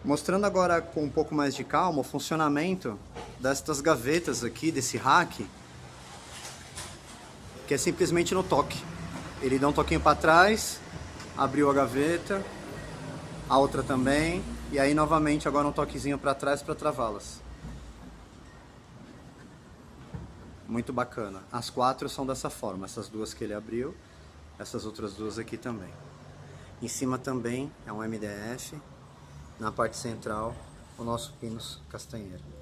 Mostrando agora com um pouco mais de calma o funcionamento destas gavetas aqui, desse rack, que é simplesmente no toque. Ele dá um toquinho para trás, abriu a gaveta, a outra também, e aí novamente agora um toquezinho para trás para travá-las. Muito bacana. As quatro são dessa forma, essas duas que ele abriu, essas outras duas aqui também. Em cima também é um MDF, na parte central o nosso Pinus castanheiro.